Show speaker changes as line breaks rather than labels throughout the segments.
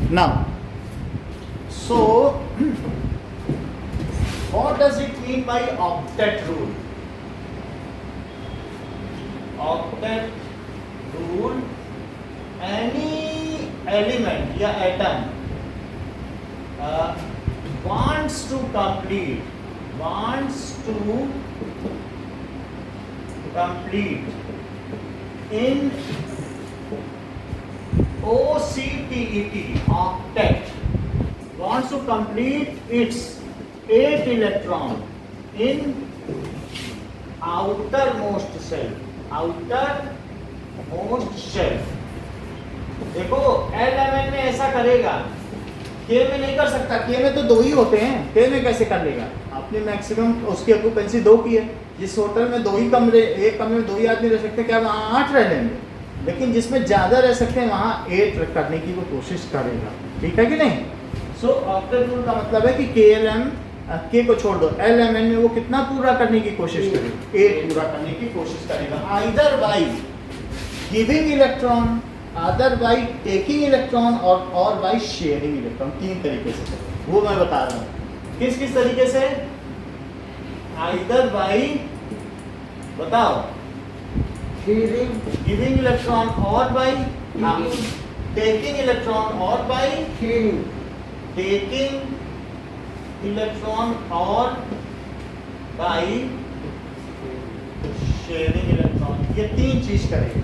Now, so what does it mean by octet rule? Octet rule, any element या atom wants to complete in OCTET, octet, wants to complete its 8 electron in outermost shell. देखो L में ऐसा करेगा, के में नहीं कर सकता, के में तो 2 ही होते हैं, के में कैसे कर लेगा? आपने मैक्सिमम उसकी ऑक्यूपेंसी 2 की है। जिस होटल में 2 ही कमरे, एक कमरे में 2 ही आदमी रह सकते हैं, क्या वहाँ 8 रह लेंगे? लेकिन जिसमें ज़्यादा रह सकते हैं वहाँ 8 करने की वो कोशिश करेगा, ठीक है कि नहीं? सो ऑक्टेट रूल का मतलब है कि के को छोड़ दो, LMN में वो कितना पूरा करने की कोशिश करेगा? 8 पूरा करने की कोशिश करेगा, either by giving electron, other by taking electron और बाई शेयरिंग इलेक्ट्रॉन। 3 तरीके से, वो मैं बता रहा हूँ। किस किस तरीके से? आइदर बाई, बताओ, गिविंग इलेक्ट्रॉन और बाई टेकिंग इलेक्ट्रॉन और बाई टेकिंग इलेक्ट्रॉन और बाई शेयरिंग इलेक्ट्रॉन। ये 3 चीज करेगा।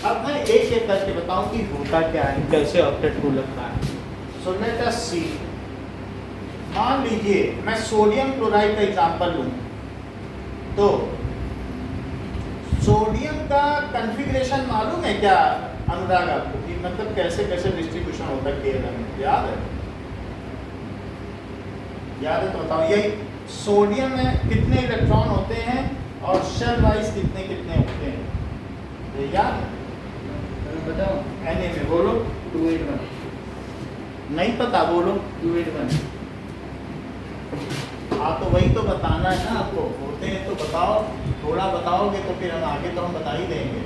अब मैं एक एक करके बताऊं कि होता क्या है, कैसे ऑक्टेट रूल लगता है। सो लेट अस सी। मान लीजिए मैं सोडियम क्लोराइड का एग्जांपल लूं, तो सोडियम का कॉन्फ़िगरेशन मालूम है क्या अनुराग आपको, कि मतलब कैसे कैसे डिस्ट्रीब्यूशन होता है केएलएम में? याद है तो बताओ। यही सोडियम में कितने इलेक्ट्रॉन होते हैं और शेल वाइज कितने कितने होते हैं, ये याद है? बताओ। Na में बोलो 281। नहीं पता, बोलो 281। हाँ तो वही तो बताना है ना आपको, होते हैं तो बताओ, थोड़ा बताओगे तो फिर हम आगे तो हम बता ही देंगे।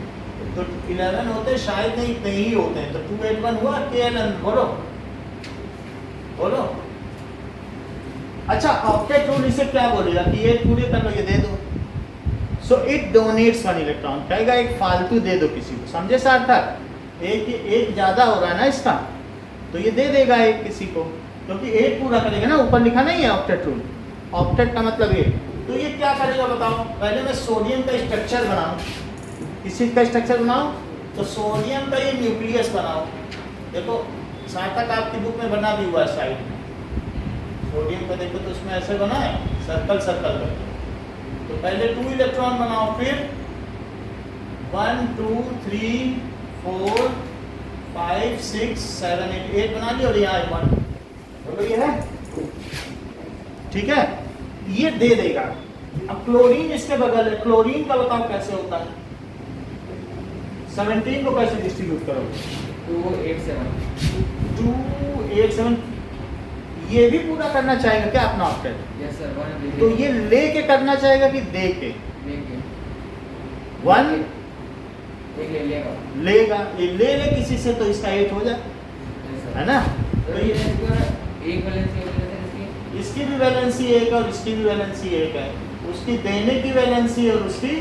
तो 11 होते शायद नहीं, इतने ही होते हैं, तो 281 हुआ KLM। बोलो बोलो। अच्छा, ऑक्टेट रूल इसे क्या बोलेगा कि ये पूरे कर लो, ये दे दो। सो इट डोनेट्स 1 इलेक्ट्रॉन, कहेगा एक फालतू दे दो किसी को, समझे सार्थक? एक ज़्यादा हो रहा है ना इसका, तो ये दे देगा एक किसी को, क्योंकि 8 पूरा करेगा ना, ऊपर लिखा नहीं है ऑक्टेट रूल। ऑक्टेट का मतलब 8। तो ये क्या करेगा बताओ? पहले मैं सोडियम का स्ट्रक्चर बनाऊँ, किस चीज़ का स्ट्रक्चर बनाऊँ? तो सोडियम का ये न्यूक्लियस बनाओ। देखो सार्थक आपकी बुक में बना भी हुआ है साइड में, सोडियम का देखो तो उसमें ऐसे बना है, सर्कल सर्कल करके। तो पहले 2 इलेक्ट्रॉन बनाओ, फिर 1 2 3 4 5 6 7 8 बना लिया, और यहाँ 1 बोलो, ये है, ठीक है? ये दे देगा। अब क्लोरीन इसके बगल है, क्लोरीन का बताओ कैसे होता है? 17 को कैसे डिस्ट्रीब्यूट करोगे? 287। ये भी पूरा करना चाहेगा क्या अपना ऑक्टेट?
Yes sir.
तो ये ले के करना चाहेगा कि दे के? 1 लेगा, ये ले किसी से तो इसका 8 हो जाए, है ना?
तो ये एक वैलेंसी
इसकी भी वैलेंसी 1 और इसकी भी वैलेंसी 1 है, उसकी देने की वैलेंसी और उसकी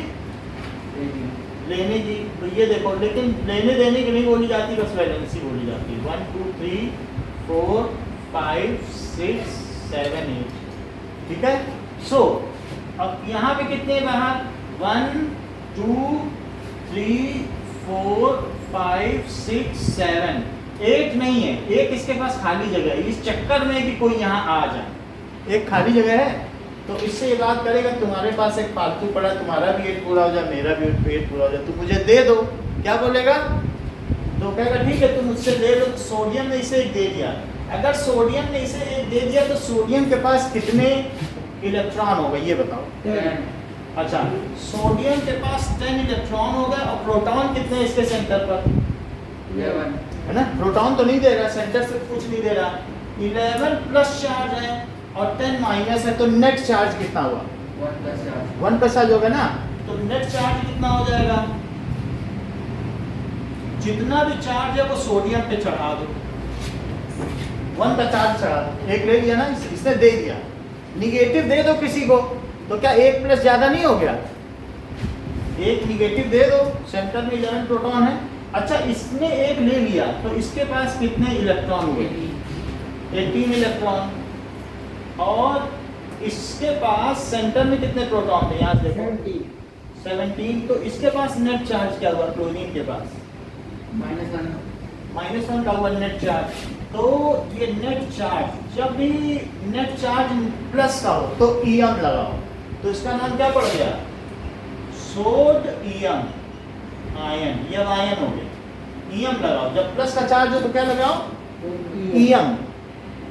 लेने की। तो ये देखो, लेकिन लेने देने की नहीं बोली जाती, बस वैलेंसी बोली जाती है। 1 2 3 4 5 6 7 8, ठीक है? सो अब यहाँ पे कितने बाहर? 1 2 3 4 5 6 7 8 नहीं है, एक इसके पास खाली जगह है, इस चक्कर में कि कोई यहाँ आ जाए, एक खाली जगह है, तो इससे ये बात करेगा तुम्हारे पास एक फालतू पड़ा, तुम्हारा भी 8 पूरा हो जाए, मेरा भी 8 पूरा हो जाए, तुम मुझे दे दो। क्या बोलेगा? तो कहेगा ठीक है तुम मुझसे ले लो। सोडियम ने इसे 1 दे दिया। अगर सोडियम ने इसे 1 दे दिया तो सोडियम के पास कितने इलेक्ट्रॉन हो गए ये बताओ? 10। अच्छा, सोडियम के पास 10 इलेक्ट्रॉन हो गए, और प्रोटॉन कितने इसके सेंटर पर?
11
है ना? प्रोटॉन तो नहीं दे रहा, सेंटर से कुछ नहीं दे रहा। 11 प्लस चार्ज है और 10 माइनस है, तो नेट चार्ज कितना हुआ? 1 प्लस चार्ज होगा ना, तो नेट चार्ज कितना हो जाएगा? जितना भी चार्ज है वो सोडियम पे चढ़ा दो, 1 का चार्ज चढ़ा दो, एक ले लिया ना, इसने दे दिया। निगेटिव दे दो किसी को तो क्या 1 प्लस ज्यादा नहीं हो गया? एक निगेटिव दे दो, सेंटर में 11 प्रोटॉन है। अच्छा इसने एक ले लिया तो इसके पास कितने इलेक्ट्रॉन हुए? 18 इलेक्ट्रॉन। और इसके पास सेंटर में कितने प्रोटॉन थे? यहाँ देखो 17। तो इसके पास नेट चार्ज क्या हुआ? क्लोरीन के पास -1 का हुआ नेट चार्ज। तो ये नेट चार्ज, जब भी नेट चार्ज प्लस का हो तो ईएम लगाओ, तो इसका नाम क्या पड़ गया? सोड ईएम, आयन। ये अब आयन हो गया। ईएम लगाओ, जब प्लस का चार्ज हो तो क्या लगाओ? ईएम।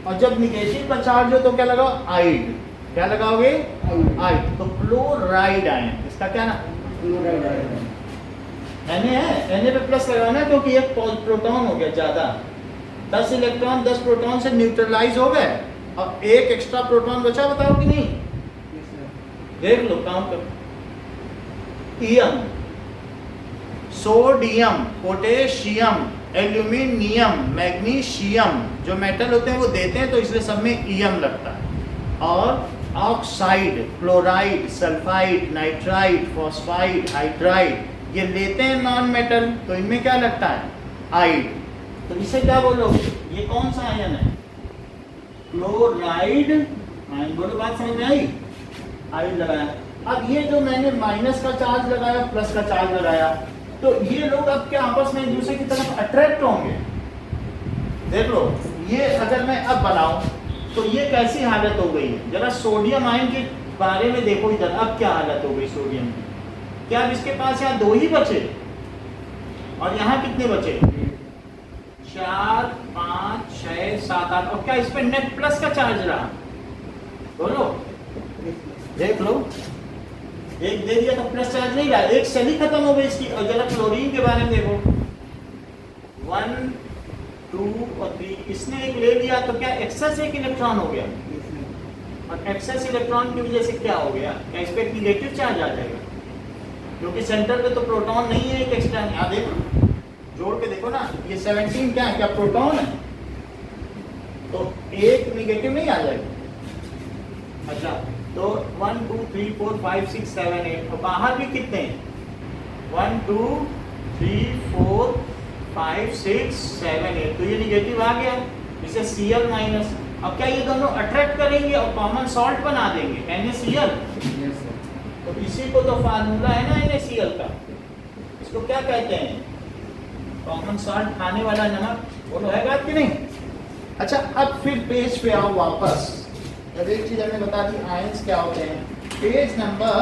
और जब निगेटिव का चार्ज हो तो क्या लगाओ? आइड। क्या लगाओगे? आइड। तो क्लोराइड आयन, इसका क्या नाम? Na है, Na पे प्लस लगाओ ना, क्योंकि एक प्रोटॉन हो गया ज्यादा। 10 इलेक्ट्रॉन 10 प्रोटॉन से न्यूट्रलाइज हो गए और एक एक्स्ट्रा प्रोटॉन बचा, बताओ कि नहीं? देख लो, काम करो। EM, sodium, potassium, aluminium, magnesium, जो मेटल होते हैं वो देते हैं, तो इसलिए सब में ईएम लगता है। और oxide, chloride, sulphide, nitride, phosphide, hydride, ये लेते हैं नॉन मेटल, तो इनमें क्या लगता है? आइड। तो इसे क्या बोलोगे? ये कौन सा आयन है? Chloride ion. बोलो, बात समझ में आई? आइड लगाया। अब ये जो मैंने माइनस का चार्ज लगाया, प्लस का चार्ज लगाया, तो ये लोग अब क्या आपस में एक दूसरे की तरफ अट्रैक्ट होंगे? देख लो, ये अगर मैं अब बनाऊं तो ये कैसी हालत हो गई है? जरा सोडियम आयन के बारे में देखो इधर, अब क्या हालत हो गई सोडियम की? क्या अब इसके पास यहाँ 2 ही बचे? और यहाँ कितने बचे? 4 5 6 7 8। और क्या इस पे नेट प्लस का चार्ज रहा? बोलो, देख लो, एक दे दिया तो प्लस चार्ज नहीं रहा, एक सेल ही खत्म हो गई इसकी। और जरा क्लोरीन के बारे में देखो, 1 2 और 3, इसने एक ले लिया तो क्या एक्सेस एक इलेक्ट्रॉन हो गया? और एक्सेस इलेक्ट्रॉन की वजह से क्या हो गया? क्या इस पे एक निगेटिव चार्ज आ जाएगा? क्योंकि सेंटर पे तो प्रोटॉन नहीं है, एक एक्स्ट्रा। यहाँ देखो, जोड़ के देखो ना, ये 17 क्या है? क्या प्रोटॉन है? तो एक निगेटिव नहीं आ जाएगा। अच्छा, तो 1 2 3 4 5 6 7 8, और बाहर भी कितने हैं? 1 2 3 4 5 6 7 8। तो ये निगेटिव आ गया, इसे Cl माइनस। अब क्या ये दोनों अट्रैक्ट करेंगे और कॉमन सॉल्ट बना देंगे, NaCl। तो इसी को तो फार्मूला है ना NaCl का, इसको क्या कहते हैं? कॉमन सॉल्ट, खाने वाला नमक। बोलो, है बात कि नहीं? अच्छा, अब फिर पेज पे आओ वापस। जब एक चीज हमने बता दी आयंस क्या होते हैं, पेज नंबर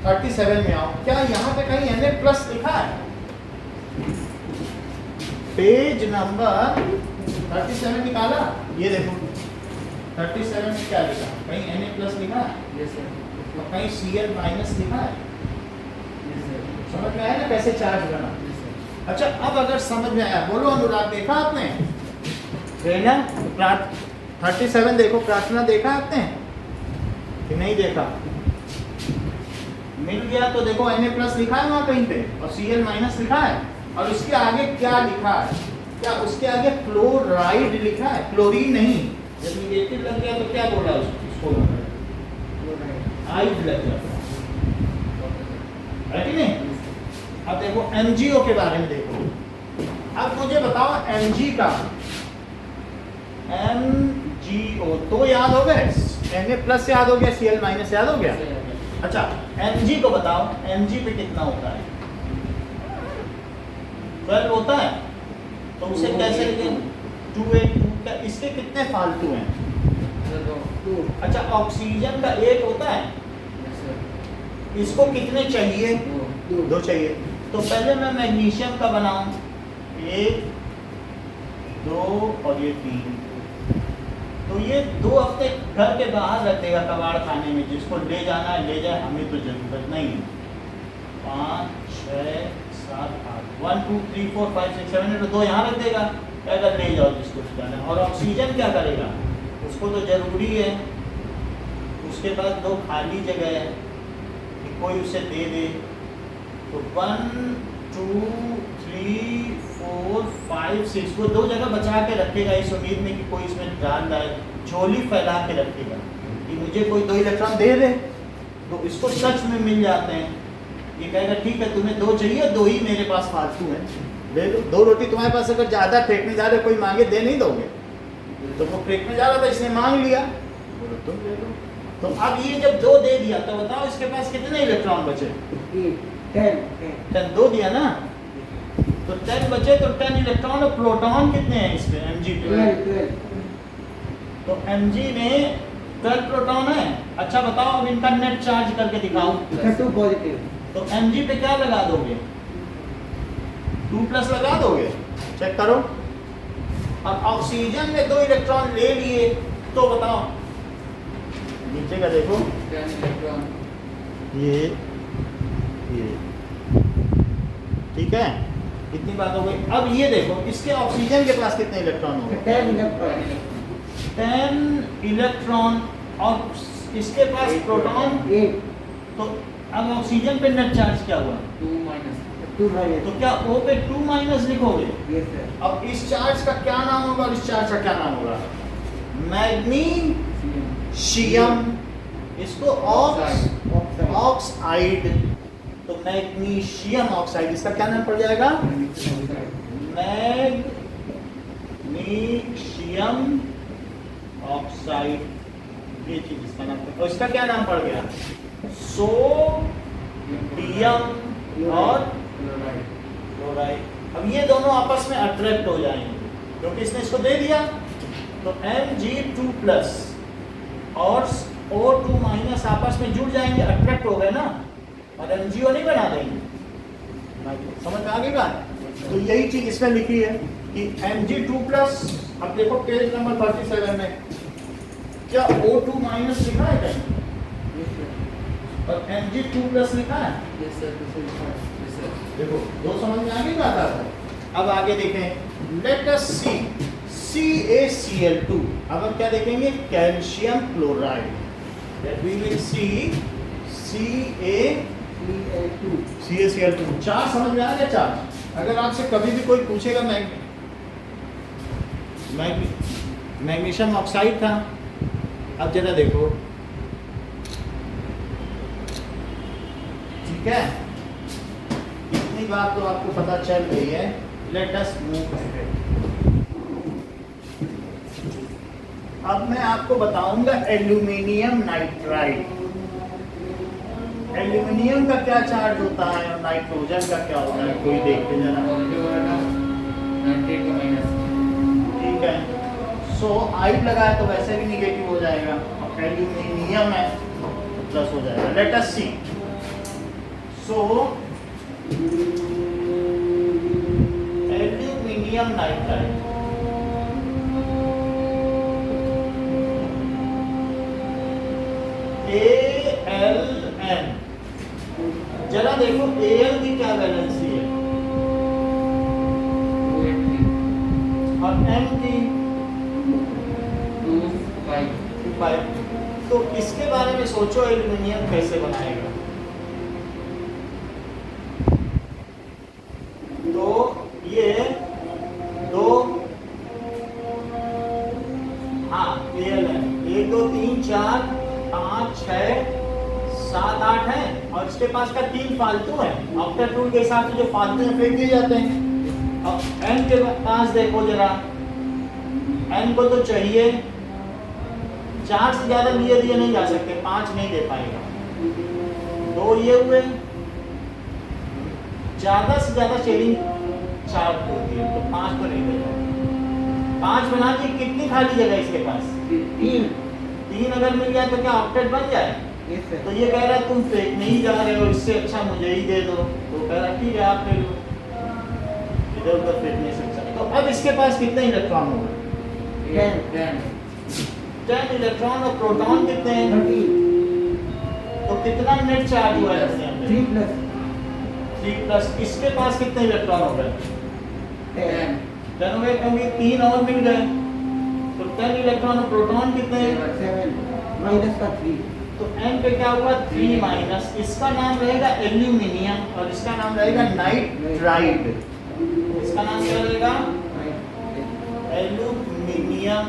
37 में आओ। क्या यहाँ पे कहीं Na प्लस लिखा है? पेज नंबर 37 निकाला, ये देखो 37 में क्या लिखा? कहीं Na प्लस लिखा है? और कहीं Cl माइनस लिखा है? समझ में आया ना कैसे चार्ज बना? अच्छा, अब अगर समझ में आया, बोलो अनुराग, देखा आपने? देखना 37 देखो, प्रार्थना देखा आपने कि नहीं देखा? मिल गया तो देखो Na प्लस लिखा है वहाँ कहीं पे और Cl माइनस लिखा है, और उसके आगे क्या लिखा है? क्या उसके आगे क्लोराइड लिखा है, क्लोरीन नहीं। जब निगेटिव लग गया तो क्या बोला उसको? आइड लग जाता है कि नहीं? अब देखो MgO के बारे में देखो। अब मुझे बताओ Mg का, MgO तो याद हो गए, Na प्लस याद हो गया, Cl माइनस याद हो गया। अच्छा, Mg को बताओ, Mg पे कितना होता है? 12 होता है। तो उसे कैसे लिखें? 2 8 2। क्या इसके कितने फालतू हैं?
2।
अच्छा, ऑक्सीजन का 8 होता है, इसको कितने चाहिए? 2 चाहिए। तो पहले मैं मैग्नीशियम का बनाऊं, 1 2 और ये 3। तो ये 2 हफ्ते घर के बाहर रख देगा कबाड़ खाने में, जिसको ले जाना है ले जाए, हमें तो जरूरत नहीं है। 5 6 7 8 1 2 3 4 5 6 7 8, 2 यहाँ रख देगा, अगर ले जाओ जिसको जाना है। और ऑक्सीजन क्या करेगा? उसको तो जरूरी है। उसके बाद 2 खाली जगह है, कोई उसे दे दे। तो 1 2 3 4 5 6 को दो जगह बचा के रखेगा इस उम्मीद में कि कोई इसमें डाल झोली फैला के रखेगा कि मुझे कोई 2 इलेक्ट्रॉन दे दे, तो इसको सच में मिल जाते हैं। ये कहेगा ठीक है तुम्हें 2 चाहिए, 2 ही मेरे पास फालतू है, ले लो। 2 रोटी तुम्हारे पास अगर ज़्यादा फेंकने जा रहे कोई मांगे दे नहीं दोगे, तो वो फेंकने जा रहा था इसने मांग लिया, बोलो तुम ले लो। तो अब ये जब 2 दे दिया तो बताओ इसके पास कितने इलेक्ट्रॉन बचे? 10 2 दिया ना, तो 10 बचे, तो 10 इलेक्ट्रॉन। और प्रोटॉन कितने हैं इसमें Mg पे? तो Mg में 12 प्रोटॉन है। अच्छा बताओ अब इनका नेट चार्ज करके दिखाओ।
2 पॉजिटिव।
तो Mg पे क्या लगा दोगे? 2 प्लस लगा दोगे, चेक करो। अब ऑक्सीजन में 2 इलेक्ट्रॉन ले लिए, तो बताओ नीचे का देखो,
10 इलेक्ट्रॉन।
ये ठीक है, इतनी बात हो गई। अब ये देखो इसके ऑक्सीजन के पास कितने इलेक्ट्रॉन हो गए? 10 इलेक्ट्रॉन। और इसके पास प्रोटॉन
8।
तो अब ऑक्सीजन पे नेट चार्ज क्या हुआ?
2 माइनस।
तो क्या O पे 2 माइनस लिखोगे?
Yes sir.
अब इस चार्ज का क्या नाम होगा और इस चार्ज का क्या नाम होगा? मैग्नीशियम। इसको ऑक्साइड, तो मैग्नीशियम ऑक्साइड, इसका क्या नाम पड़ जाएगा? मैग्नीशियम ऑक्साइड, ये चीज इसका नाम पड़। और इसका क्या नाम पड़ गया? सोडियम और क्लोराइड। अब ये दोनों आपस में अट्रैक्ट हो जाएंगे क्योंकि इसने इसको दे दिया, तो Mg2+ और O2- आपस में जुड़ जाएंगे, अट्रैक्ट हो गए ना, और MgO नहीं बना देंगे। समझ में आ गई बात? तो यही चीज इसमें लिखी है कि Mg2+, अब देखो पेज नंबर 37 में क्या O2- लिखा है कहीं? और Mg2+ लिखा है?
Yes sir. Yes sir.
देखो दो समझ में आ गई बात आपको। अब आगे देखें, लेट अस सी CaCl2। अब हम क्या देखेंगे? Calcium chloride. That we will see CaCl2। Charge समझ में आ गया? चार्ज अगर आपसे कभी भी कोई पूछेगा मैग्नीशियम ऑक्साइड था, अब जरा देखो, ठीक है, इतनी बात तो आपको पता चल गई है। Let us move ahead. अब मैं आपको बताऊंगा एल्यूमिनियम नाइट्राइड। एल्यूमिनियम का क्या चार्ज होता है और नाइट्रोजन का क्या होता है, कोई देखते जरा। ठीक है, सो आइड लगाया तो वैसे भी निगेटिव हो जाएगा, और एल्यूमिनियम है तो प्लस हो जाएगा। लेट अस सी। So aluminium nitride, ALN। जरा देखो Al की क्या वैलेंसी है और M की 5। तो इसके बारे में सोचो, एल्यूमिनियम कैसे बनाएगा। तो ये 2, हाँ ALN 1 2 3 4 5 6 7 8 है, और इसके पास का 3 फालतू है। ऑक्टेट रूल के हिसाब से जो फालतू है फेंक दिए जाते हैं। अब N के पास देखो जरा, N को तो चाहिए 4 से ज्यादा दिए नहीं जा सकते, 5 नहीं दे पाएगा। 2 ये हुए, ज्यादा से ज्यादा शेयरिंग 4 होती है, तो 5 तो नहीं देगा। 5 बना के कितनी खाली जगह इसके पास? 3 अगर मिल जाए तो क्या ऑक्टेट बन जाए? तो ये कह रहा है तुम फेंकने ही जा रहे हो, इससे अच्छा मुझे ही दे दो। तो कह रहा ठीक है आप ले लो, इधर उधर फेंकने से अच्छा। तो अब इसके पास कितने इलेक्ट्रॉन होंगे? 10 इलेक्ट्रॉन। और प्रोटॉन कितने हैं? तो कितना नेट चार्ज हुआ है इसके अंदर? 3+। इसके पास कितने इलेक्ट्रॉन हो गए? 10 हो गए, क्योंकि 3 और मिल गए, तो 10 इलेक्ट्रॉन। और प्रोटॉन कितने हैं? तो N पे क्या हुआ? 3-। इसका नाम रहेगा एल्यूमिनियम और इसका नाम रहेगा नाइट्राइड। इसका नाम क्या रहेगा?
Right.
एल्यूमिनियम,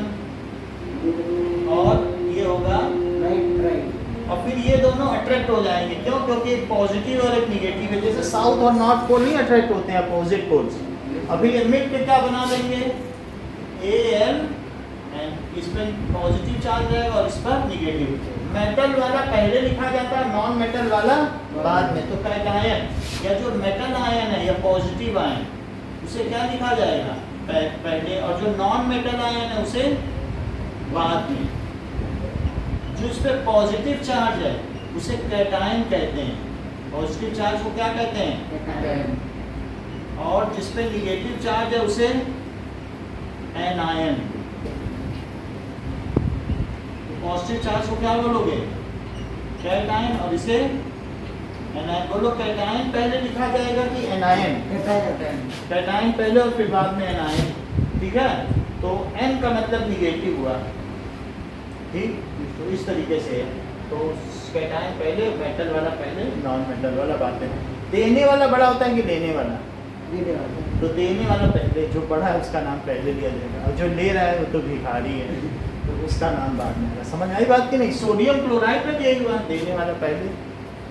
और ये होगा,
Right.
और फिर ये दोनों अट्रैक्ट हो जाएंगे। क्यों? क्योंकि एक पॉजिटिव और एक निगेटिव है। जैसे साउथ और नॉर्थ पोल नहीं अट्रैक्ट होते हैं, अपोजिट पोल्स। अभी ये मिड पे क्या बना देंगे? Al, एंड इस पर पॉजिटिव चार्ज रहेगा और इस पर निगेटिव। मेटल वाला पहले लिखा जाता है, नॉन मेटल वाला बाद में। तो कैटायन या जो मेटल आयन है या पॉजिटिव आयन, उसे क्या लिखा जाएगा? पहले, और जो नॉन मेटल आयन है उसे बाद में। जो इस पे पॉजिटिव चार्ज है उसे कैटायन कहते हैं, पॉजिटिव चार्ज को क्या कहते हैं? और जिस पे निगेटिव चार्ज है उसे एनायन। पॉजिटिव चार्ज को क्या बोलोगे? कैटायन, और इसे एनायन। बोलो कैटायन पहले लिखा जाएगा कि एनायन? कैटायन पहले और फिर बाद में एनायन, ठीक है? तो एन का मतलब निगेटिव हुआ, ठीक? तो इस तरीके से, तो कैटायन पहले, मेटल वाला पहले, नॉन मेटल वाला बाद में। देने वाला बड़ा होता है कि लेने वाला? तो देने वाला पहले, जो बड़ा है उसका नाम पहले लिया जाएगा, और जो ले रहा है वो तो भिखारी है, तो उसका नाम बाद में आएगा। समझ आई बात कि नहीं? सोडियम क्लोराइड में भी यही हुआ, देने वाला पहले,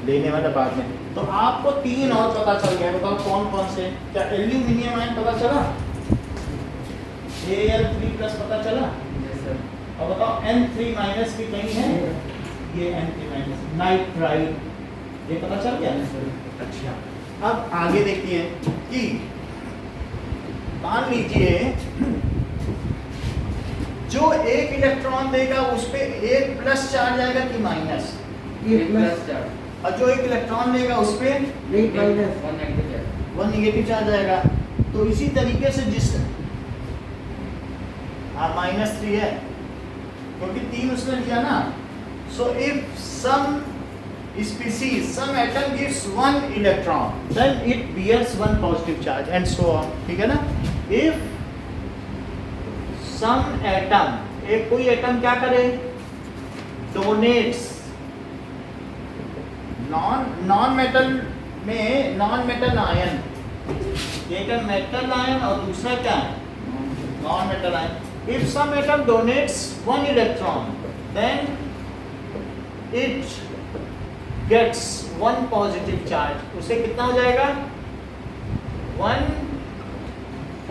लेने वाला बाद में। तो आपको तीन और पता चल गया, बताओ कौन कौन से? क्या एल्यूमिनियम आयन पता चला? Al3+ पता चला? और बताओ N3- भी कहीं है? ये N3-, नाइट्राइल, ये पता चल गया? अच्छा, अब आगे देखिए कि मान लीजिए जो एक इलेक्ट्रॉन देगा उस पे एक प्लस चार्ज आएगा कि माइनस? और जो एक इलेक्ट्रॉन लेगा उस पे वन निगेटिव चार्ज आएगा। तो इसी तरीके से जिस -3 है, क्योंकि 3 उसने लिया ना। So if some species, some atom gives 1 electron, then it bears 1 positive charge and so on, ठीक है ना? If some atom, एक कोई एटम क्या करे? Donates, नॉन मेटल में, नॉन मेटल आयन, एक है मेटल आयन और दूसरा क्या है? Non metal ion. If some atom donates 1 electron, then it gets 1 positive charge, उसे कितना हो जाएगा? 1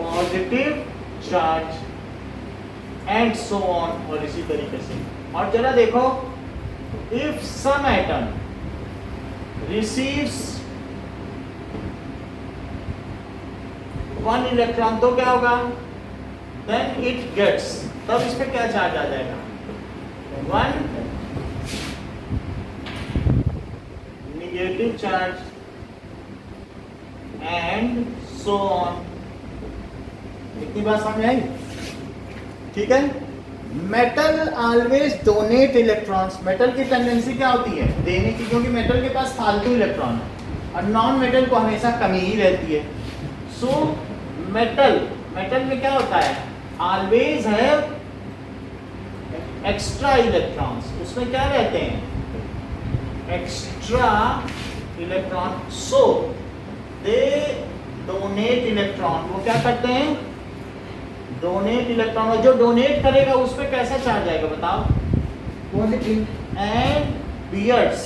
positive charge and so on, और इसी तरीके से। और जरा देखो, if some atom receives 1 electron, तो क्या होगा? Then it gets, तब इस पे क्या चार्ज आ जाएगा? 1 negative charge and so on। इतनी बात समझ आई? ठीक है? Metal always donate electrons. Metal की टेंडेंसी क्या होती है? देने की, क्योंकि मेटल के पास फालतू इलेक्ट्रॉन है और नॉन मेटल को हमेशा कमी ही रहती है। सो मेटल में क्या होता है? ऑलवेज है एक्स्ट्रा इलेक्ट्रॉन्स, उसमें क्या रहते हैं? Extra electron. सो दे डोनेट इलेक्ट्रॉन, वो क्या करते हैं? Donate electron. और जो डोनेट करेगा उस पर कैसा चार्ज आएगा बताओ?
Positive.
And bears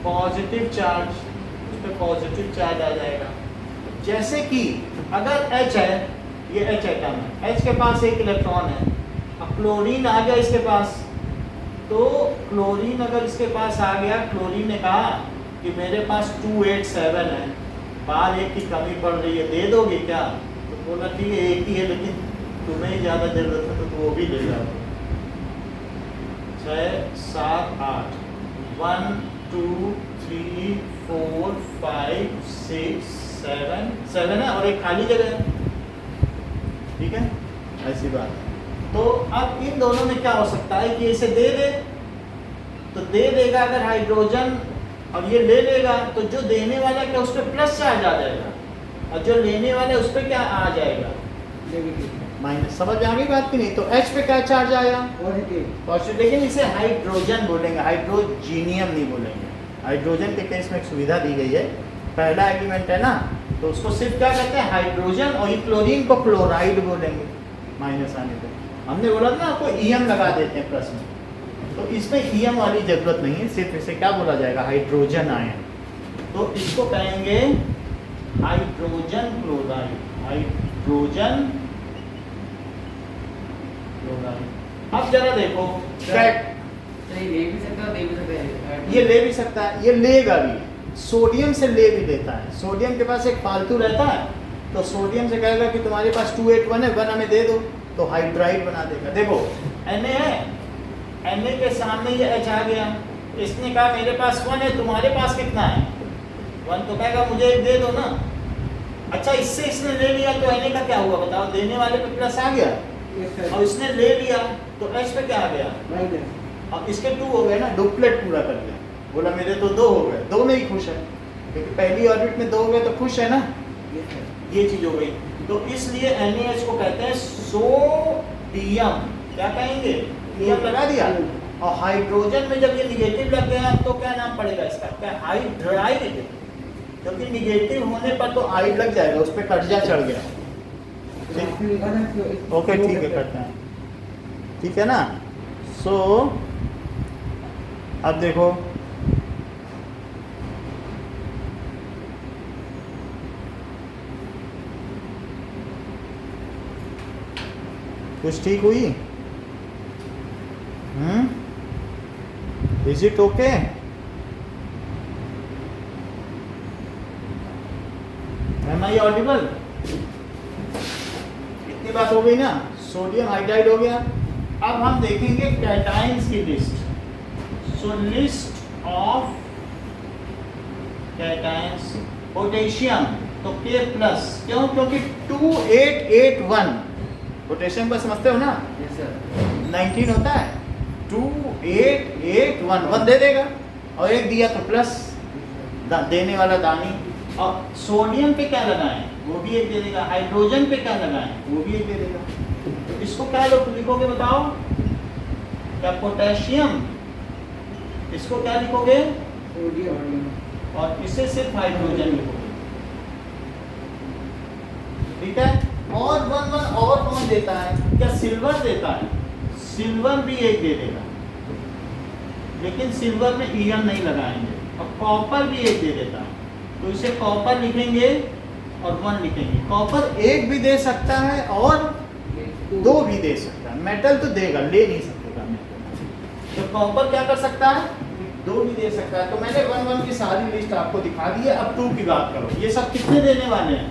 positive charge, उस पर पॉजिटिव चार्ज आ जाएगा। जैसे कि अगर H है, ये H एटम है, H के पास एक इलेक्ट्रॉन है, अब क्लोरीन आ गया इसके पास, तो क्लोरीन अगर इसके पास आ गया, क्लोरीन ने कहा कि मेरे पास 287 है, बाहर एक की कमी पड़ रही है, दे दोगे क्या? तो बोला ठीक है, एक ही है लेकिन तुम्हें ही ज़्यादा जरूरत है तो वो भी ले जाओ। 6 7 8 1 2 3 4 5 6 7 है और एक खाली जगह है, ठीक है? ऐसी बात है। तो अब इन दोनों में क्या हो सकता है कि इसे दे दे तो दे देगा अगर हाइड्रोजन, और ये ले लेगा तो जो देने वाला क्या उस पर प्लस चार्ज आ जाएगा, और जो लेने वाला उस पर क्या आ जाएगा? माइनस। समझ आ गई बात की नहीं? तो H पे क्या चार्ज आया? पॉजिटिव। लेकिन इसे हाइड्रोजन बोलेंगे, हाइड्रोजीनियम नहीं बोलेंगे। हाइड्रोजन के केस में एक सुविधा दी गई है, पहला एलिमेंट है ना, तो उसको सिर्फ क्या कहते हैं, हाइड्रोजन, और ये क्लोरीन को क्लोराइड बोलेंगे माइनस आने पे। हमने बोला था ना आपको ईएम लगा देते हैं प्रश्न, तो इसमें ईएम वाली जरूरत नहीं है, सिर्फ इसे क्या बोला जाएगा, हाइड्रोजन आयन। तो इसको कहेंगे हाइड्रोजन क्लोराइड, हाइड्रोजन क्लोराइड। अब जरा देखो फैट,
ये ले भी सकता है, दे भी सकता है।
ये ले भी सकता है, ये लेगा भी, सोडियम से ले भी लेता है। सोडियम के पास एक फालतू रहता है, तो सोडियम से कहेगा कि तुम्हारे पास 281 है, 1 हमें दे दो, तो हाइड्राइड बना देगा। देखो Na है, Na के सामने ये H आ गया, इसने कहा मेरे पास 1 है, तुम्हारे पास कितना है 1, तो कहेगा मुझे एक दे दो ना। अच्छा, इससे इसने ले लिया तो Na का क्या हुआ बताओ, देने वाले पे प्लस आ गया, और इसने ले लिया तो H पे क्या आ गया
माइनस।
अब इसके 2 हो गए ना, डुप्लेट पूरा कर लिया। बोला मेरे तो 2 हो गए, 2 में ही खुश है, क्योंकि पहली ऑर्बिट में 2 हो गए तो खुश है ना, ये चीज हो गई। तो इसलिए NaH को कहते हैं सोडियम, क्या कहेंगे, नियम लगा दिया। और हाइड्रोजन में जब ये निगेटिव लग गया तो क्या नाम पड़ेगा इसका, क्या हाइड्राइड, क्योंकि निगेटिव होने पर तो आइड लग जाएगा, उस पर कर्जा चढ़ गया। ओके ठीक है, करते हैं, ठीक है ना। सो अब देखो कुछ ठीक हुई, is it okay? Am I audible? इतनी बात हो गई ना, सोडियम हाइड्राइड हो गया। अब हम देखेंगे कैटायंस की list. So list of cations, potassium तो K प्लस, क्यों, क्योंकि 2881 पोटेशियम को समझते हो ना, 19 होता है, 2881 1 दे देगा, और एक दिया तो प्लस, देने वाला दानी। और सोडियम पे क्या लगाएं, वो भी एक दे देगा, हाइड्रोजन पे क्या लगाएं, वो भी एक दे देगा। तो इसको क्या लिखोगे बताओ, क्या पोटेशियम, इसको क्या लिखोगे, और इसे सिर्फ हाइड्रोजन लिखोगे, ठीक है। और 1 1 और कौन देता है, क्या सिल्वर देता है, सिल्वर भी एक दे देगा, लेकिन सिल्वर में ईएम नहीं लगाएंगे। और कॉपर भी एक दे देता है, तो इसे कॉपर लिखेंगे और 1 लिखेंगे। कॉपर एक भी दे सकता है और 2 भी दे सकता है, मेटल तो देगा, ले नहीं सकता मेटल। तो कॉपर क्या कर सकता है, 2 भी दे सकता है। तो मैंने 1 1 की सारी लिस्ट आपको दिखा दी है। अब 2 की बात करो, ये सब कितने देने वाले हैं,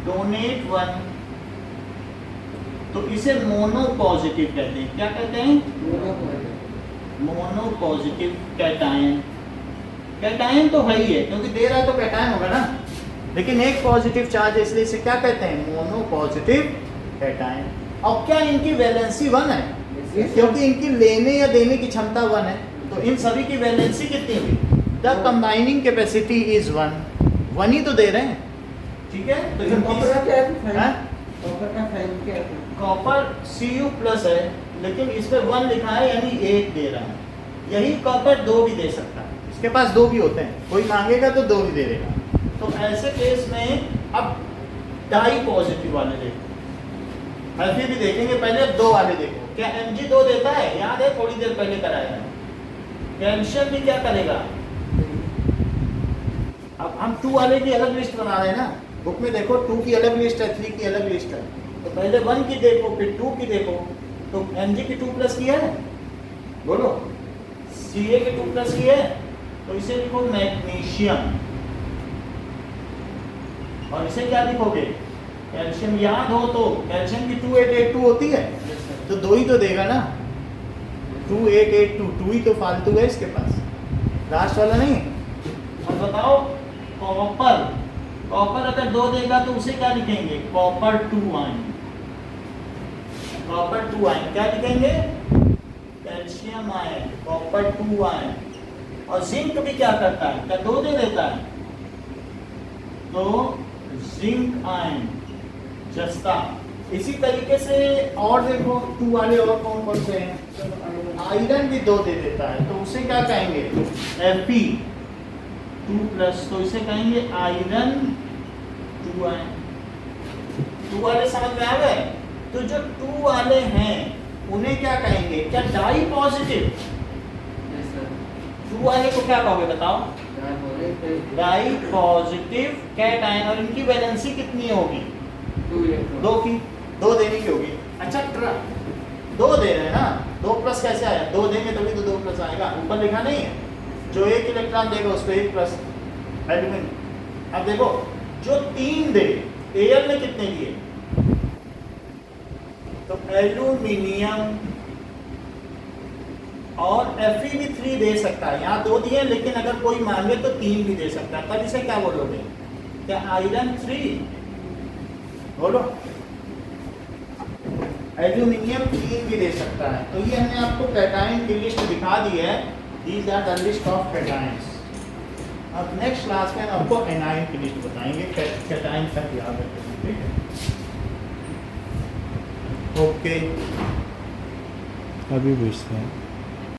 डोनेट 1, तो इसे मोनो पॉजिटिव कहते हैं। क्या कहते हैं, मोनो पॉजिटिव कैटायन। कैटायन तो है ही है, क्योंकि दे रहा है तो कैटायन होगा ना, लेकिन एक पॉजिटिव चार्ज है, इसलिए इसे क्या कहते हैं, मोनो पॉजिटिव कैटायन। और क्या इनकी वैलेंसी 1 है, क्योंकि इनकी लेने या देने की क्षमता 1 है, तो इन सभी की वैलेंसी कितनी हुई, द कंबाइनिंग कैपेसिटी इज 1 ही तो दे रहे हैं, ठीक है। तो कॉपर Cu प्लस है, लेकिन इसमें 1 लिखा है, यानी 1 दे रहा है। यही कॉपर 2 भी दे सकता है, इसके पास 2 भी होते हैं, कोई मांगेगा तो 2 भी दे देगा। तो ऐसे केस में अब डाई पॉजिटिव वाले देखो, ऐसे भी देखेंगे, पहले 2 वाले देखो। क्या Mg 2 देता है, याद है थोड़ी देर पहले कराया है। कैल्शियम भी क्या करेगा, अब हम 2 वाले की अलग लिस्ट बना रहे हैं ना, बुक में देखो 2 की अलग लिस्ट है, 3 की अलग लिस्ट है, तो पहले 1 की देखो फिर 2 की देखो। तो Mg की 2 प्लस की है, बोलो, Ca की 2 प्लस की है, तो इसे लिखो मैग्नीशियम, और इसे क्या लिखोगे, कैल्शियम। याद हो तो कैल्शियम की 2882 होती है, तो 2 ही तो देगा ना, 2882, 2 ही तो फालतू है इसके पास, लास्ट वाला नहीं। और बताओ कॉपर, कॉपर अगर 2 देगा तो उसे क्या लिखेंगे, कॉपर 2 आयन, कॉपर 2 आयन क्या लिखेंगे, कैल्शियम आयन, कॉपर 2 आयन। और जिंक भी क्या करता है, क्या 2 दे देता है, तो जिंक आयन, जस्ता। इसी तरीके से और देखो 2 वाले और कौन कौन से हैं, आयरन भी 2 दे देता है, तो उसे क्या कहेंगे, Fe। 2+, तो इसे कहेंगे आयरन 2 आयन। 2 वाले समझ में आ गए? तो जो 2 वाले हैं उन्हें क्या कहेंगे? क्या डाई पॉजिटिव?
यस सर
2 वाले को क्या कहोगे बताओ?
क्या बोले
डाई पॉजिटिव कैटायन, और इनकी वैलेंसी कितनी होगी?
2 इलेक्ट्रॉन
2 की, 2 देने की होगी। अच्छा 2 दे रहे हैं ना, 2+ कैसे आया? 2 देंगे तभी तो 2+ आएगा, ऊपर लिखा नहीं है। जो 1 इलेक्ट्रॉन देगा उसको 1+ एल्यूमिनियम। अब देखो जो 3 दे, Al ने कितने दिए? तो एल्यूमिनियम और Fe भी 3 दे सकता है। यहाँ 2 दिए, लेकिन अगर कोई मांगे तो 3 भी दे सकता है। तब इसे क्या बोलोगे? क्या आयरन 3 बोलो? एल्यूमिनियम 3 भी दे सकता है। तो ये हमने आपको कैटायन की लिस्ट दिखा दी है। These are the list of cations. अब नेक्स्ट क्लास में आपको एनायन की लिस्ट बताएंगे, कैटायन तक याद रखेंगे, ठीक है? ओके
अभी पूछते हैं।